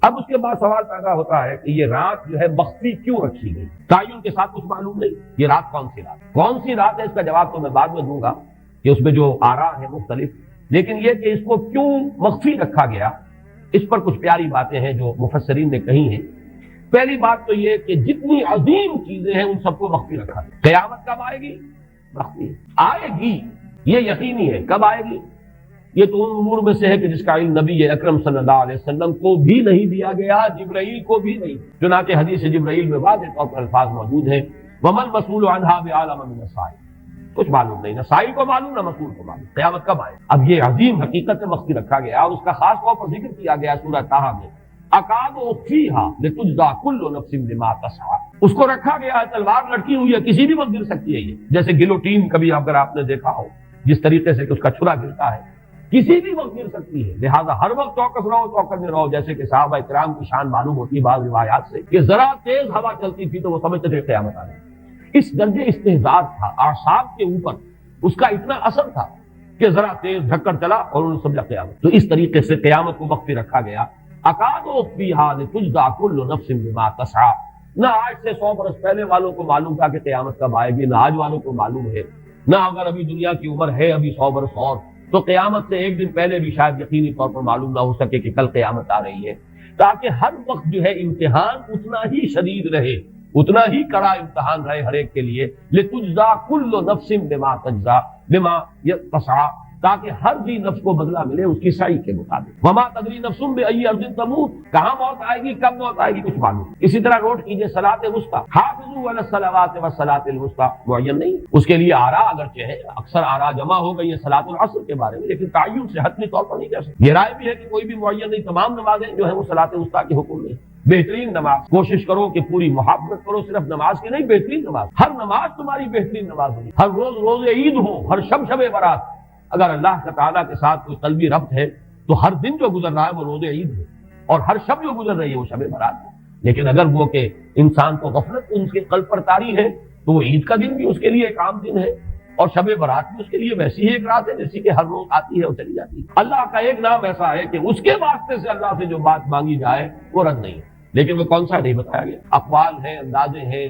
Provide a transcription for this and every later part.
اب اس کے بعد سوال پیدا ہوتا ہے کہ یہ رات جو ہے مخفی کیوں رکھی گئی؟ تعین کے ساتھ کچھ معلوم نہیں یہ رات کون سی رات ہے، اس کا جواب تو میں بعد میں دوں گا کہ اس میں جو آراء ہیں مختلف، لیکن یہ کہ اس کو کیوں مخفی رکھا گیا اس پر کچھ پیاری باتیں ہیں جو مفسرین نے کہی ہیں۔ پہلی بات تو یہ کہ جتنی عظیم چیزیں ہیں ان سب کو مخفی رکھا گیا۔ قیامت کب آئے گی؟ مخفی آئے گی، یہ یقینی ہے۔ کب آئے گی؟ یہ تو ان امور میں سے ہے کہ جس کا علم نبی اکرم صلی اللہ علیہ وسلم کو بھی نہیں دیا گیا، جبرائیل کو بھی نہیں۔ چنانچہ حدیث جبرائیل میں واضح طور پر الفاظ موجود ہیں وَمَا الْمَسْئُولُ عَنْهَا بِأَعْلَمَ مِنَ السَّائِلِ، کچھ معلوم نہیں، نہ سائل کو معلوم نہ مسئول کو معلوم قیامت کب آئے۔ اب یہ عظیم حقیقت سے مخفی رکھا گیا اور اس کا خاص طور پر ذکر کیا گیا سورہ طٰہٰ میں، اکاد اخفیھا لتجزیٰ کل نفس بما تسعیٰ، اس کو رکھا گیا ہے، تلوار لٹکی ہوئی ہے، کسی بھی وقت گر سکتی ہے۔ یہ جیسے گلوٹین کبھی اگر آپ نے دیکھا ہو جس طریقے سے کہ اس کا چھرا گرتا ہے، کسی بھی وقت گر سکتی ہے، لہذا ہر وقت چوکس رہو، چوکس رہو۔ جیسے کہ صحابہ کرام کی شان معلوم ہوتی ہے بعض روایات سے کہ ذرا تیز ہوا چلتی تھی تو وہ سمجھتے تھے قیامت آ گئی۔ اس درجے استحضار تھا اعصاب کے اوپر، اس کا اتنا اثر تھا کہ ذرا تیز دھکر چلا اور انہوں نے سمجھا قیامت۔ تو اس طریقے سے قیامت کو مخفی رکھا گیا۔ اکاد اخفیھا لتجزیٰ کل نفس بما تسعیٰ، نہ آج سے 100 برس پہلے والوں کو معلوم تھا کہ قیامت کب آئے گی، نہ آج والوں کو معلوم ہے، نہ اگر ابھی دنیا کی عمر ہے ابھی 100 برس اور تو قیامت سے ایک دن پہلے بھی شاید یقینی طور پر معلوم نہ ہو سکے کہ کل قیامت آ رہی ہے، تاکہ ہر وقت جو ہے امتحان اتنا ہی شدید رہے، اتنا ہی کڑا امتحان رہے ہر ایک کے لیے۔ لتجزیٰ کل نفس بما تسعیٰ، تاکہ ہر بھی نفس کو بدلہ ملے اس کی سعی کے مطابق۔ وما تدری نفس بأی ارض تموت، کہاں موت آئے گی، کب موت آئے گی کچھ معلوم۔ اسی طرح نوٹ کیجئے صلاۃ وسطیٰ، حافظوا علی الصلوات والصلاۃ الوسطیٰ، معین نہیں، اس کے لیے آراء اگرچہ ہے، اکثر آراء جمع ہو گئی ہے صلاۃ العصر کے بارے میں، لیکن تعین سے حتمی طور پر نہیں کہہ سکتے۔ یہ رائے بھی ہے کہ کوئی بھی معین نہیں، تمام نمازیں جو ہیں وہ صلاۃ وسطیٰ کے حکم میں۔ بہترین نماز، کوشش کرو کہ پوری محافظت کرو، صرف نماز کی نہیں، بہترین نماز، ہر نماز تمہاری بہترین نماز ہوگی، ہر روز روز عید ہو، ہر شب شب برات۔ اگر اللہ تعالیٰ کے ساتھ کوئی قلبی ربط ہے تو ہر دن جو گزر رہا ہے وہ روز عید ہے، اور ہر شب جو گزر رہی ہے وہ شب برات ہے۔ لیکن اگر وہ کہ انسان کو غفلت ان کے قلب پر طاری ہے تو وہ عید کا دن بھی اس کے لیے ایک عام دن ہے، اور شب برات بھی اس کے لیے ویسی ہی ایک رات ہے جیسی کہ ہر روز آتی ہے اور چلی جاتی ہے۔ اللہ کا ایک نام ایسا ہے کہ اس کے واسطے سے اللہ سے جو بات مانگی جائے وہ رد نہیں ہے، لیکن وہ کون سا نہیں بتایا گیا۔ اقوال ہیں، اندازے ہیں،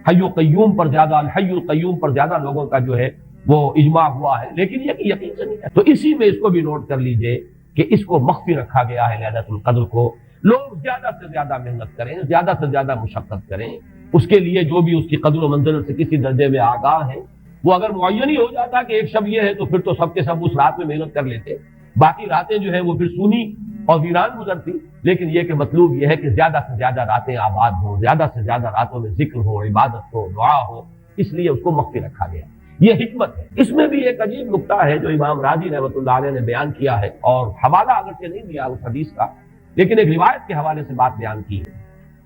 حی و قیوم پر زیادہ، الحی القیوم پر زیادہ لوگوں کا جو ہے وہ اجماع ہوا ہے، لیکن یہ کہ یقین سے نہیں ہے۔ تو اسی میں اس کو بھی نوٹ کر لیجئے کہ اس کو مخفی رکھا گیا ہے لیلۃ القدر کو۔ لوگ زیادہ سے زیادہ محنت کریں، زیادہ سے زیادہ مشقت کریں، اس کے لیے جو بھی اس کی قدر و منزلت سے کسی درجے میں آگاہ ہیں، وہ اگر معین ہی ہو جاتا کہ ایک شب یہ ہے تو پھر تو سب کے سب اس رات میں محنت کر لیتے، باقی راتیں جو ہیں وہ پھر سونی اور ویران گزرتی۔ لیکن یہ کہ مطلوب یہ ہے کہ زیادہ سے زیادہ راتیں آباد ہوں، زیادہ سے زیادہ راتوں میں ذکر ہو، عبادت ہو، دعا ہو، اس لیے اس کو مخفی رکھا گیا۔ یہ حکمت ہے۔ اس میں بھی ایک عجیب نکتہ ہے جو امام راضی رحمۃ اللہ علیہ نے بیان کیا ہے، اور حوالہ اگرچہ نہیں دیا اس حدیث کا، لیکن ایک روایت کے حوالے سے بات بیان کی ہے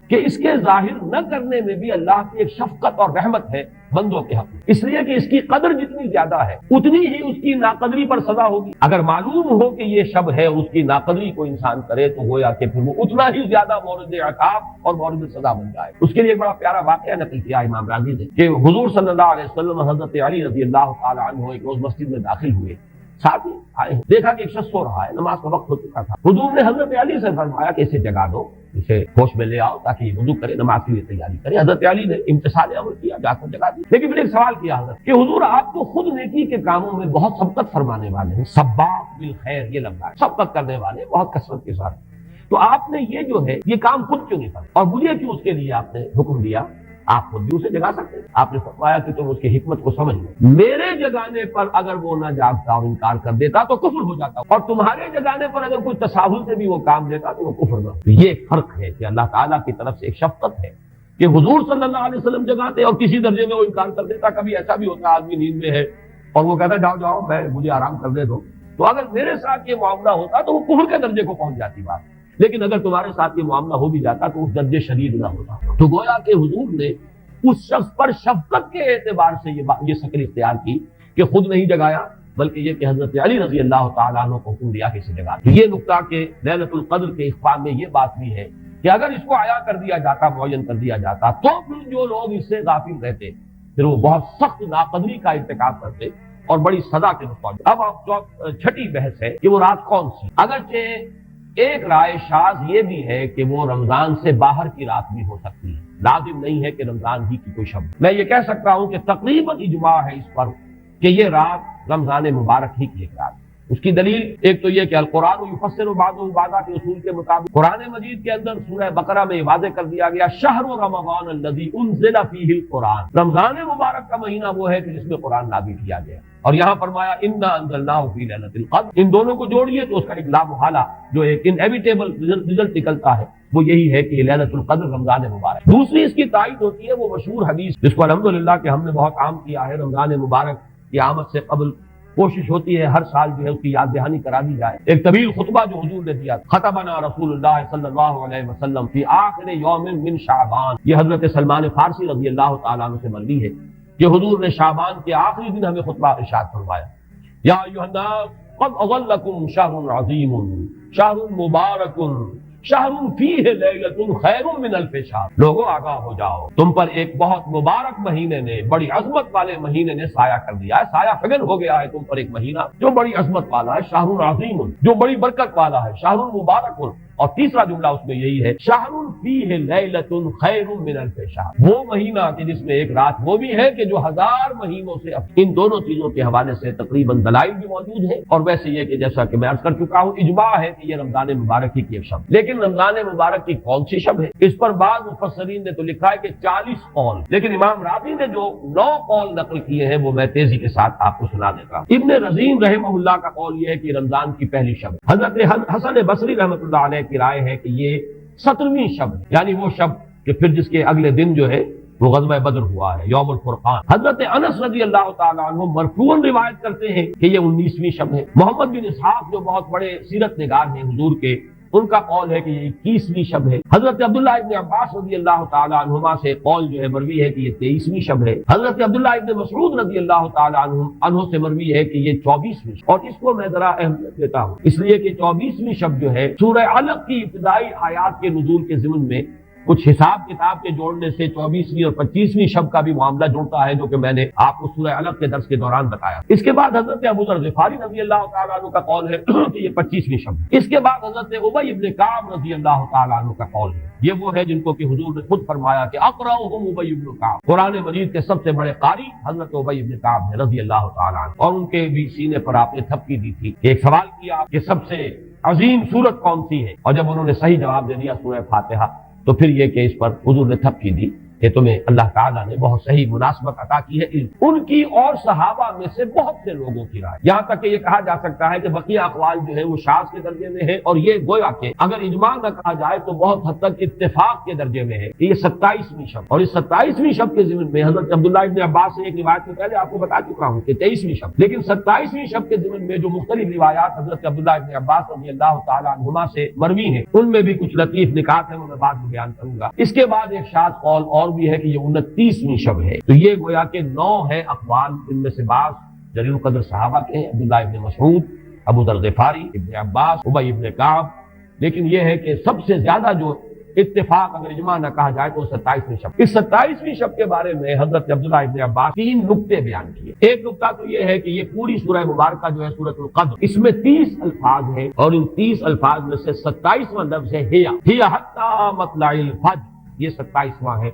کہ اس کے ظاہر نہ کرنے میں بھی اللہ کی ایک شفقت اور رحمت ہے بندوں کے حق میں، اس لیے کہ اس کی قدر جتنی زیادہ ہے اتنی ہی اس کی ناقدری پر سزا ہوگی۔ اگر معلوم ہو کہ یہ شب ہے، اس کی ناقدری کو انسان کرے تو گویا کہ پھر وہ اتنا ہی زیادہ مورد عقاب اور مورد سزا بن جائے۔ اس کے لیے ایک بڑا پیارا واقعہ نقل کیا امام راضی نے کہ حضور صلی اللہ علیہ وسلم حضرت علی رضی اللہ تعالی عنہ ایک روز مسجد میں داخل ہوئے، ساتھ ہی آئے، دیکھا کہ ایک شخص سو رہا ہے، نماز کا وقت ہو چکا تھا۔ حضور نے حضرت علی سے فرمایا کہ اسے جگا دو، اسے ہوش میں لے آؤ تاکہ یہ وضو کرے، نماز کے لیے تیاری کرے۔ حضرت علی نے امتثال امر کیا، جا کر جگا دی۔ لیکن پھر ایک سوال کیا حضرت کہ حضور آپ تو خود نیکی کے کاموں میں بہت سبقت فرمانے والے ہیں، سباق بالخیر، یہ لفظ ہے، سبقت کرنے والے بہت کثرت کے ساتھ، تو آپ نے یہ جو ہے یہ کام خود کیوں نہیں فرمایا اور مجھے کیوں اس کے لیے آپ نے حکم دیا؟ آپ خود بھی اسے جگا سکتے ہیں۔ آپ نے فرمایا کہ تم اس کی حکمت کو سمجھ لو، میرے جگانے پر اگر وہ نہ جاگتا اور انکار کر دیتا تو کفر ہو جاتا، اور تمہارے جگانے پر اگر کوئی تساہل سے بھی وہ کام دیتا تو وہ کفر نہ۔ یہ ایک فرق ہے کہ اللہ تعالیٰ کی طرف سے ایک شفقت ہے کہ حضور صلی اللہ علیہ وسلم جگاتے اور کسی درجے میں وہ انکار کر دیتا۔ کبھی ایسا بھی ہوتا آدمی نیند میں ہے اور وہ کہتا جاؤ جاؤ مجھے آرام کرنے دو، تو اگر میرے ساتھ یہ معاملہ ہوتا تو وہ کفر کے درجے کو پہنچ جاتی بات، لیکن اگر تمہارے ساتھ یہ معاملہ ہو بھی جاتا تو اس درجے شدید نہ ہوتا۔ تو گویا کہ حضور نے اس شخص پر شفقت کے اعتبار سے یہ شکل اختیار کی کہ خود نہیں جگایا، بلکہ یہ کہ حضرت علی رضی اللہ تعالیٰ عنہ کو حکم دیا کہ اسے جگا۔ یہ نکتہ کہ لیلۃ القدر کے اخفاء میں یہ بات بھی ہے کہ اگر اس کو عیاں کر دیا جاتا، معین کر دیا جاتا، تو پھر جو لوگ اس سے غافل رہتے پھر وہ بہت سخت ناقدری کا ارتکاب کرتے اور بڑی سزا کے مستحق۔ اب چھٹی بحث ہے کہ وہ رات کون سی۔ اگرچہ ایک رائے شاذ یہ بھی ہے کہ وہ رمضان سے باہر کی رات بھی ہو سکتی ہے، لازم نہیں ہے کہ رمضان ہی کی کوئی شب۔ میں یہ کہہ سکتا ہوں کہ تقریباً اجماع ہے اس پر کہ یہ رات رمضان مبارک ہی کی ایک رات۔ اس کی دلیل ایک تو یہ کہ القرآن یفسر بعضہ بعضا کے اصول کے مطابق قرآن مجید کے اندر سورہ بقرہ میں یہ واضح کر دیا گیا شہر رمضان الذی انزل فیہ القرآن، رمضان مبارک کا مہینہ وہ ہے کہ جس میں قرآن نازل کیا گیا، اور یہاں فرمایا انا انزلناہ فی لیلۃ القدر۔ ان دونوں کو جوڑیے تو اس کا ایک لا محالہ جو ایک انیویٹیبل رزلٹ نکلتا ہے وہ یہی ہے کہ یہ لیلۃ القدر رمضان مبارک۔ دوسری اس کی تائید ہوتی ہے وہ مشہور حدیث جس کو الحمدللہ کہ ہم نے بہت عام کیا ہے، رمضان مبارک کی آمد سے قبل کوشش ہوتی ہے ہر سال جو ہے اس کی یاد دہانی کرا دی جائے۔ ایک طویل خطبہ جو حضور نے دیا، خطبنا رسول اللہ صلی اللہ علیہ وسلم فی آخر یوم من شعبان، یہ حضرت سلمان فارسی رضی اللہ تعالیٰ عنہ سے مروی ہے کہ حضور نے شعبان کے آخری دن ہمیں خطبہ ارشاد فرمایا، یا ایھا الناس قد اظلکم شہر عظیم شہر مبارک شہر فیہ لیلۃ خیر من الف شہر، لوگوں آگاہ ہو جاؤ، تم پر ایک بہت مبارک مہینے نے، بڑی عظمت والے مہینے نے سایہ کر دیا ہے، سایہ فگن ہو گیا ہے تم پر ایک مہینہ جو بڑی عظمت والا ہے، شہر عظیم جو بڑی برکت والا ہے، شہر مبارک۔ اور تیسرا جملہ اس میں یہی ہے شہر فیہ لیلۃ خیر من الف شہر، وہ مہینہ کہ جس میں ایک رات وہ بھی ہے کہ جو 1000 مہینوں سے۔ ان دونوں چیزوں کے حوالے سے تقریباً دلائل بھی موجود ہیں، اور ویسے یہ کہ جیسا کہ میں عرض کر چکا ہوں اجماع ہے کہ یہ رمضان مبارک کی ایک شب، لیکن رمضان مبارک کی کون سی شب ہے اس پر بعض مفسرین نے تو لکھا ہے کہ 40 قول، لیکن امام راضی نے جو 9 قول نقل کیے ہیں وہ میں تیزی کے ساتھ آپ کو سنا دیتا ہوں۔ ابن رزین رحمہ اللہ کا قول یہ ہے کہ رمضان کی پہلی شب، حضرت حسن بصری رحمۃ اللہ علیہ کی رائے ہے کہ یہ 17ویں شب ہے، یعنی وہ شب کہ پھر جس کے اگلے دن جو ہے وہ غزوہ بدر ہوا ہے، یوم الفرقان۔ حضرت انس رضی اللہ تعالیٰ عنہ مرفوعاً روایت کرتے ہیں کہ یہ 19ویں شب ہے۔ محمد بن اسحاق جو بہت بڑے سیرت نگار ہیں حضور کے، ان کا قول ہے کہ یہ 21ویں شب ہے۔ حضرت عبداللہ ابن عباس رضی اللہ تعالیٰ عنہما سے قول جو ہے مروی ہے کہ یہ 23ویں شب ہے۔ حضرت عبداللہ ابن مسعود رضی اللہ تعالیٰ عنہ سے مروی ہے کہ یہ 24ویں شب، اور اس کو میں ذرا اہمیت دیتا ہوں اس لیے کہ 24ویں شب جو ہے سورہ علق کی ابتدائی آیات کے نزول کے ضمن میں کچھ حساب کتاب کے جوڑنے سے 24ویں اور 25ویں شب کا بھی معاملہ جڑتا ہے، جو کہ میں نے آپ کو سورہ علق کے درس کے دوران بتایا۔ اس کے بعد حضرت ابو ذر غفاری رضی اللہ تعالیٰ عنہ کا قول ہے کہ یہ 25ویں شب ہے۔ اس کے بعد حضرت ابی بن کعب رضی اللہ تعالیٰ عنہ کا قول ہے، یہ وہ ہے جن کو کہ حضور نے خود فرمایا کہ اقرأہم ابی بن کعب، قرآن مجید کے سب سے بڑے قاری حضرت ابی بن کعب ہے رضی اللہ تعالیٰ عنہ، اور ان کے بھی سینے پر آپ نے تھپکی دی تھی، ایک سوال کیا کہ سب سے عظیم سورت کون سی ہے، اور جب انہوں نے صحیح جواب دے دیا سورہ فاتحہ، تو پھر یہ کہ اس پر حضور نے تھپکی دی کہ تمہیں اللہ تعالیٰ نے بہت صحیح مناسبت عطا کی ہے ان کی اور صحابہ میں سے بہت سے لوگوں کی رائے، یہاں تک کہ یہ کہا جا سکتا ہے کہ بقیہ اقوال جو ہے وہ شاذ کے درجے میں ہے، اور یہ گویا کہ اگر اجماع نہ کہا جائے تو بہت حد تک اتفاق کے درجے میں ہے کہ یہ 27ویں شب، اور اس 27ویں شب کے ضمن میں حضرت عبداللہ ابن عباس سے ایک روایت میں پہلے آپ کو بتا چکا ہوں کہ 23ویں شب، لیکن 27ویں شب کے ضمن میں جو مختلف روایات حضرت عبداللہ ابن عباس رضی اللہ تعالیٰ عنہما سے مروی ہیں ان میں بھی کچھ لطیف نکات ہیں، وہ میں بعد میں بیان کروں گا۔ اس کے بعد ایک شاذ قول اور بھی ہے کہ یہ 29ویں شب ہے، تو یہ گویا کہ 9 ہے اقوال، ان میں سے بعض جلیل القدر صحابہ کے ہیں، عبداللہ ابن مسعود، ابو ذر غفاری، ابن عباس، ابی ابن کعب، لیکن یہ ہے کہ سب سے زیادہ جو اتفاق اگر اجماع نہ کہا جائے تو 27ویں شب۔ اس 27ویں شب کے بارے میں حضرت عبداللہ ابن عباس 3 نقطے بیان کیے۔ ایک نقطہ تو یہ ہے کہ یہ پوری سورہ مبارکہ جو ہے سورۃ القدر، اس میں 30 الفاظ ہیں، اور ان 30 الفاظ میں سے 27واں لفظ ہے ہی حتی مطلع الفجر، یہ 27واں ہے۔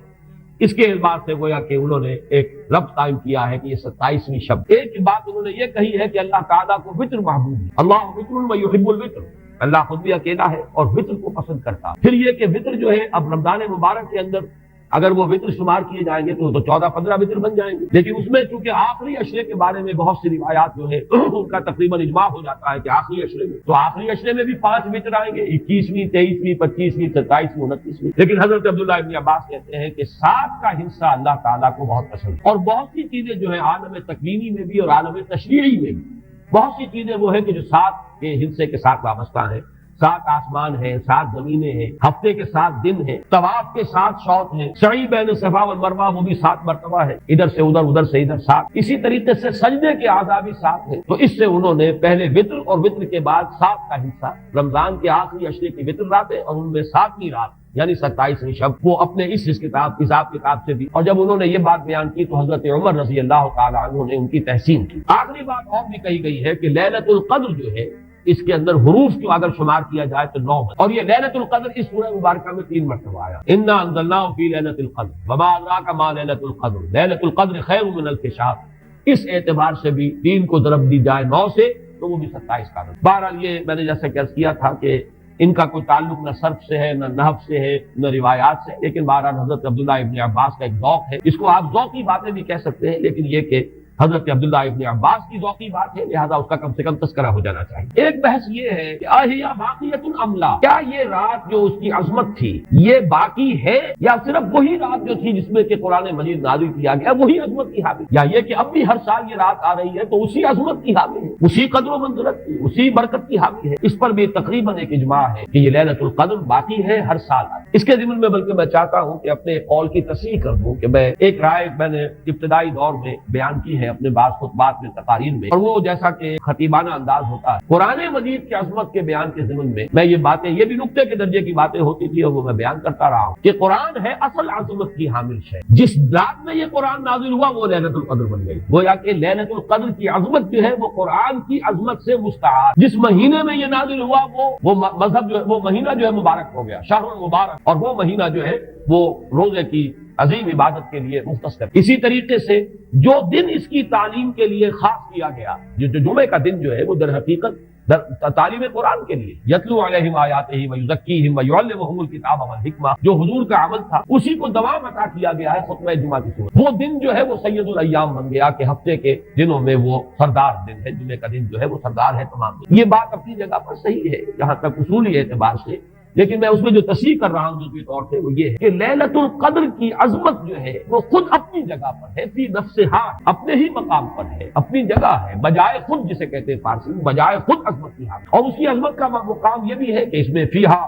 اس کے اعتبار سے گویا کہ انہوں نے ایک ربط قائم کیا ہے کہ یہ 27ویں شب۔ ایک بات انہوں نے یہ کہی ہے کہ اللہ تعالیٰ کو وتر محبوب ہے، اللہ وتر ویحب الوتر، اللہ خود بھی اکیلا ہے اور وتر کو پسند کرتا ہے۔ پھر یہ کہ وتر جو ہے اب رمضان مبارک کے اندر اگر وہ وتر شمار کیے جائیں گے تو 14-15 وتر بن جائیں گے، لیکن اس میں چونکہ آخری عشرے کے بارے میں بہت سی روایات جو ہے ان کا تقریباً اجماع ہو جاتا ہے کہ آخری عشرے میں، تو آخری عشرے میں بھی 5 وتر آئیں گے، 21ویں، 23ویں، 25ویں، 27ویں، 29ویں، لیکن حضرت عبداللہ ابن عباس کہتے ہیں کہ 7 کا حصہ اللہ تعالیٰ کو بہت پسند ہے، اور بہت سی چیزیں جو ہیں عالم تکوینی میں بھی اور عالم تشریعی میں بھی بہت سی چیزیں وہ ہیں کہ جو 7 کے حصے کے ساتھ وابستہ ہیں۔ 7 آسمان ہیں، 7 زمینیں ہیں، ہفتے کے 7 دن ہیں، طواف کے 7 شوط ہیں، سعی بین صفا والمروہ وہ بھی 7 مرتبہ ہے، ادھر سے ادھر، ادھر سے ادھر 7، اسی طریقے سے سجدے کے اعضاء بھی 7 ہیں۔ تو اس سے انہوں نے پہلے وتر اور وتر کے بعد 7 کا حصہ رمضان کے آخری عشرے کی وتر راتیں اور ان میں 7ویں رات یعنی 27ویں شب وہ اپنے اس حساب کتاب سے بھی، اور جب انہوں نے یہ بات بیان کی تو حضرت عمر رضی اللہ تعالی عنہ نے ان کی تحسین کی۔ آخری بات اور بھی کہی گئی ہے کہ لیلۃ القدر جو ہے اس کے اندر حروف کو اگر شمار کیا جائے تو 9 اور یہ لیلۃ القدر اس سورہ مبارکہ میں 3 مرتبہ آیا، انا انزلناہ فی لیلۃ القدر وما ادراک ما لیلۃ القدر لیلۃ القدر خیر من الف شہر۔ اس اعتبار سے بھی 3 کو ضرب دی جائے 9 سے تو وہ بھی 27 کا رقم۔ بہرحال یہ میں نے جیسے عرض کیا تھا کہ ان کا کوئی تعلق نہ صرف سے ہے، نہ نحو سے ہے، نہ روایات سے، لیکن بہرحال حضرت عبداللہ ابن عباس کا ایک ذوق ہے، اس کو آپ ذوقی باتیں بھی کہہ سکتے ہیں، لیکن یہ کہ حضرت عبداللہ ابن عباس کی ذوقی بات ہے، لہذا اس کا کم سے کم تذکرہ ہو جانا چاہیے۔ ایک بحث یہ ہے کہ اہیا باقیۃ ام لا، کیا یہ رات جو اس کی عظمت تھی یہ باقی ہے یا صرف وہی رات جو تھی جس میں کہ قرآن مجید نازل کیا گیا وہی عظمت کی حامل، یا یہ کہ اب بھی ہر سال یہ رات آ رہی ہے تو اسی عظمت کی حامل ہے، اسی قدر و منزلت کی، اسی برکت کی حامل ہے؟ اس پر بھی تقریباً ایک اجماع ہے کہ یہ لیلۃ القدر باقی ہے، ہر سال آتی ہے۔ اس کے ضمن میں بلکہ میں چاہتا ہوں کہ اپنے قول کی تصحیح کر دوں کہ میں ایک رائے میں نے ابتدائی دور میں بیان کی ہے اپنے بعض خطبات میں، تقاریر میں، اور وہ جیسا کہ خطیبانہ انداز ہوتا ہے قرآن مجید کی عظمت کے بیان کے ضمن میں میں یہ باتیں، یہ بھی نقطے کے درجے کی باتیں ہوتی تھی اور وہ میں بیان کرتا رہا ہوں کہ قرآن ہے اصل عظمت کی حامل ہے۔ جس رات میں یہ قرآن نازل ہوا وہ لیلۃ القدر بن گئی، گویا کہ لیلۃ القدر کی عظمت جو ہے وہ قرآن کی عظمت سے مستعار۔ جس مہینے میں یہ نازل ہوا وہ مذہب جو ہے وہ مہینہ جو ہے مبارک ہو گیا، شہر المبارک، اور وہ مہینہ جو ہے وہ روزے کی عظیم عبادت کے لیے مختص ہے۔ اسی طریقے سے جو دن اس کی تعلیم کے لیے خاص کیا گیا، جو جمعے کا دن جو ہے وہ در حقیقت تعلیم قرآن کے لیے، یتلو علیہم آیاتہ ویزکیہم ویعلمہم الکتاب والحکمہ، جو حضور کا عمل تھا اسی کو دوام عطا کیا گیا ہے خطبہ جمعہ کی صورت۔ وہ دن جو ہے وہ سید الایام بن گیا کہ ہفتے کے دنوں میں وہ سردار دن ہے، جمعے کا دن جو ہے وہ سردار ہے تمام دن۔ یہ بات اپنی جگہ پر صحیح ہے جہاں تک اصولی اعتبار سے، لیکن میں اس میں جو تصحیح کر رہا ہوں جزوی طور سے وہ یہ ہے کہ لیلۃ القدر کی عظمت جو ہے وہ خود اپنی جگہ پر ہے، فی نفسہا، اپنے ہی مقام پر ہے، اپنی جگہ ہے، بجائے خود، جسے کہتے ہیں فارسی میں بجائے خود عظمت کی حامل۔ اور اس کی عظمت کا مقام یہ بھی ہے کہ اس میں فیہا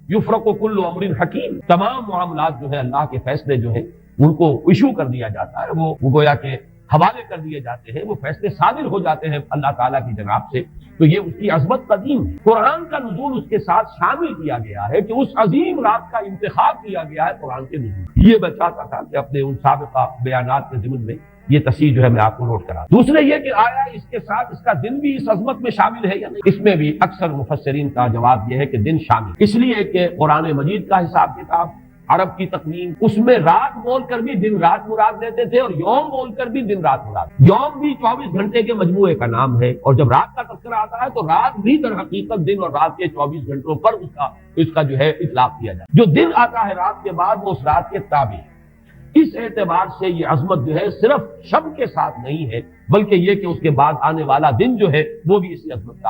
یفرق کل امر حکیم، تمام معاملات جو ہے اللہ کے فیصلے جو ہے ان کو ایشو کر دیا جاتا ہے، وہ گویا کہ حوالے کر دیے جاتے ہیں، وہ فیصلے صادر ہو جاتے ہیں اللہ تعالیٰ کی جناب سے۔ تو یہ اس کی عظمت قدیم ہے، قرآن کا نزول اس کے ساتھ شامل کیا گیا ہے کہ اس عظیم رات کا انتخاب کیا گیا ہے قرآن کے نزول۔ یہ میں چاہتا تھا کہ اپنے ان سابقہ بیانات کے ضمن میں یہ تصحیح جو ہے میں آپ کو نوٹ کرا دوں۔ دوسرے یہ کہ آیا اس کے ساتھ اس کا دن بھی اس عظمت میں شامل ہے یا نہیں؟ اس میں بھی اکثر مفسرین کا جواب یہ ہے کہ دن شامل، اس لیے کہ قرآن مجید کا حساب کتاب، عرب کی تقویم، اس میں رات بول کر بھی دن رات مراد لیتے تھے اور یوم بول کر بھی دن رات مراد۔ یوم بھی 24 گھنٹے کے مجموعے کا نام ہے، اور جب رات کا تذکرہ آتا ہے تو رات بھی در حقیقت دن اور رات کے 24 گھنٹوں پر اس کا جو ہے اطلاق کیا جائے۔ جو دن آتا ہے رات کے بعد وہ اس رات کے تابع ہے۔ اس اعتبار سے یہ عظمت جو ہے صرف شب کے ساتھ نہیں ہے، بلکہ یہ کہ اس کے بعد آنے والا دن جو ہے وہ بھی اسی عظمت کا